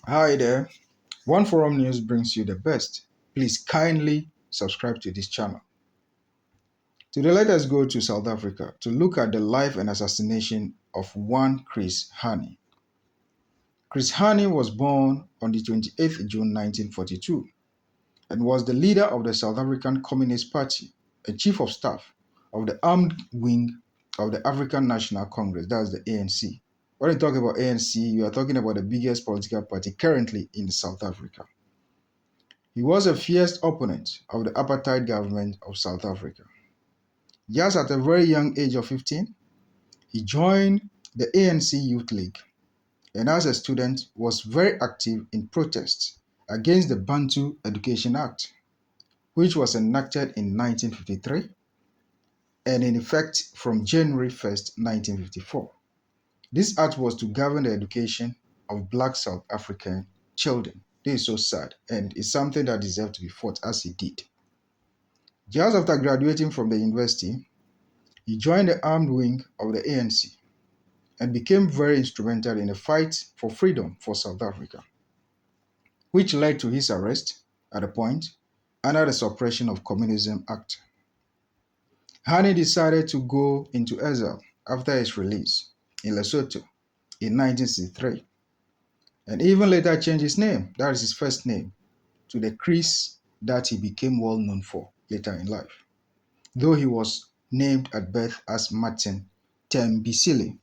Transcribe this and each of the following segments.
Hi there. One Forum News brings you the best. Please kindly subscribe to this channel. Today, let us go to South Africa to look at the life and assassination of one Chris Hani. Chris Hani was born on the 28th June 1942 and was the leader of the South African Communist Party and chief of staff of the armed wing of the African National Congress, that's the ANC. When you talk about ANC, you are talking about the biggest political party currently in South Africa. He was a fierce opponent of the apartheid government of South Africa. Just at a very young age of 15, he joined the ANC Youth League and as a student was very active in protests against the Bantu Education Act, which was enacted in 1953 and in effect from January 1st, 1954. This act was to govern the education of black South African children. This is so sad and it's something that deserved to be fought as he did. Just after graduating from the university, he joined the armed wing of the ANC and became very instrumental in the fight for freedom for South Africa, which led to his arrest at a point under the Suppression of Communism Act. Hani decided to go into exile after his release in Lesotho in 1963 and even later changed his name, that is his first name, to the Chris that he became well known for later in life, though he was named at birth as Martin Tembisile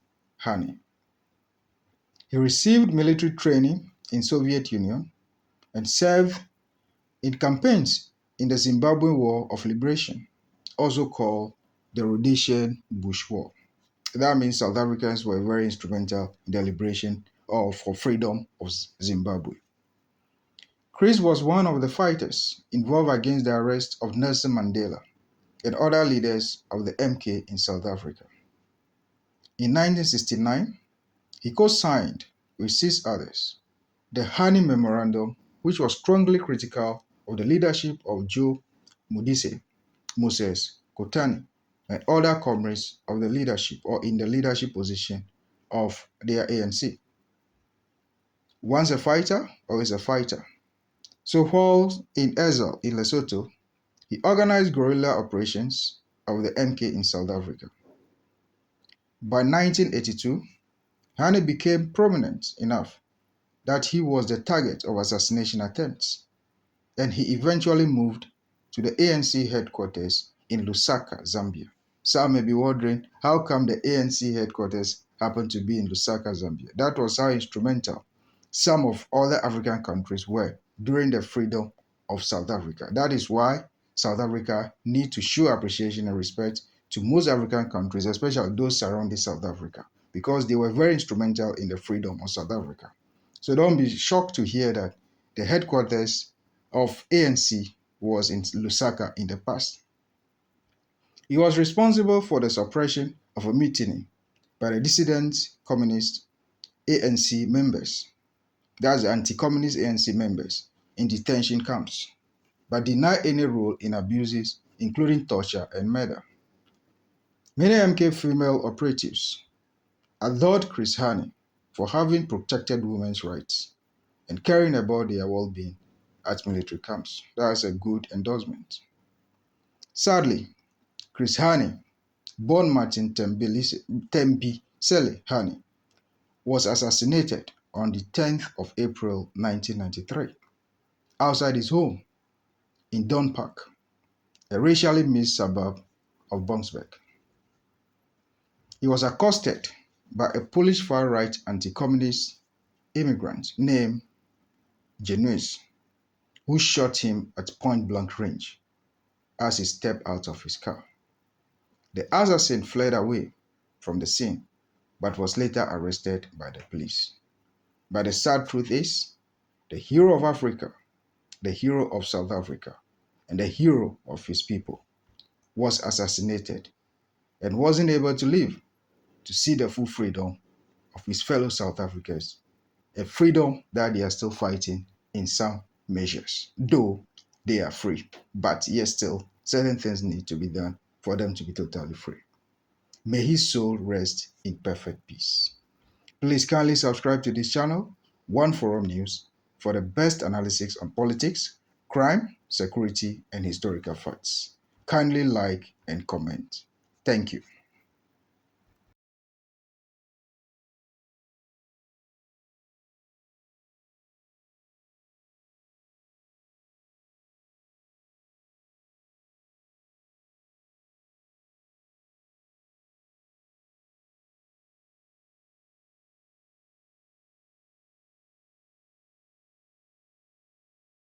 Hani. He received military training in Soviet Union and served in campaigns in the Zimbabwe War of Liberation, also called the Rhodesian Bush War. That means South Africans were very instrumental in the liberation of for freedom of Zimbabwe. Chris was one of the fighters involved against the arrest of Nelson Mandela and other leaders of the MK in South Africa. In 1969, he co-signed with six others the Hani Memorandum, which was strongly critical of the leadership of Joe Modise, Moses Kotane, and other comrades of the leadership or in the leadership position of their ANC. Once a fighter, always a fighter. So while in exile in Lesotho, he organized guerrilla operations of the MK in South Africa. By 1982, Hani became prominent enough that he was the target of assassination attempts, and he eventually moved to the ANC headquarters in Lusaka, Zambia. Some may be wondering how come the ANC headquarters happened to be in Lusaka, Zambia. That was how instrumental some of other African countries were during the freedom of South Africa. That is why South Africa need to show appreciation and respect to most African countries, especially those surrounding South Africa, because they were very instrumental in the freedom of South Africa. So don't be shocked to hear that the headquarters of ANC was in Lusaka in the past. He was responsible for the suppression of a mutiny by the dissident communist ANC members, that's the anti-communist ANC members, in detention camps, but denied any role in abuses, including torture and murder. Many MK female operatives adored Chris Hani for having protected women's rights and caring about their well-being at military camps. That's a good endorsement. Sadly, Chris Hani, born Martin Tembisele Hani, was assassinated on the 10th of April 1993 outside his home in Dunpark, a racially mixed suburb of Boksburg. He was accosted by a Polish far-right anti-communist immigrant named Genuis, who shot him at point-blank range as he stepped out of his car. The assassin fled away from the scene but was later arrested by the police. But the sad truth is, the hero of Africa, the hero of South Africa, and the hero of his people was assassinated and wasn't able to live to see the full freedom of his fellow South Africans, a freedom that they are still fighting in some measures, though they are free. But yet still, certain things need to be done for them to be totally free. May his soul rest in perfect peace. Please kindly subscribe to this channel, One Forum News, for the best analysis on politics, crime, security, and historical facts. Kindly like and comment. Thank you.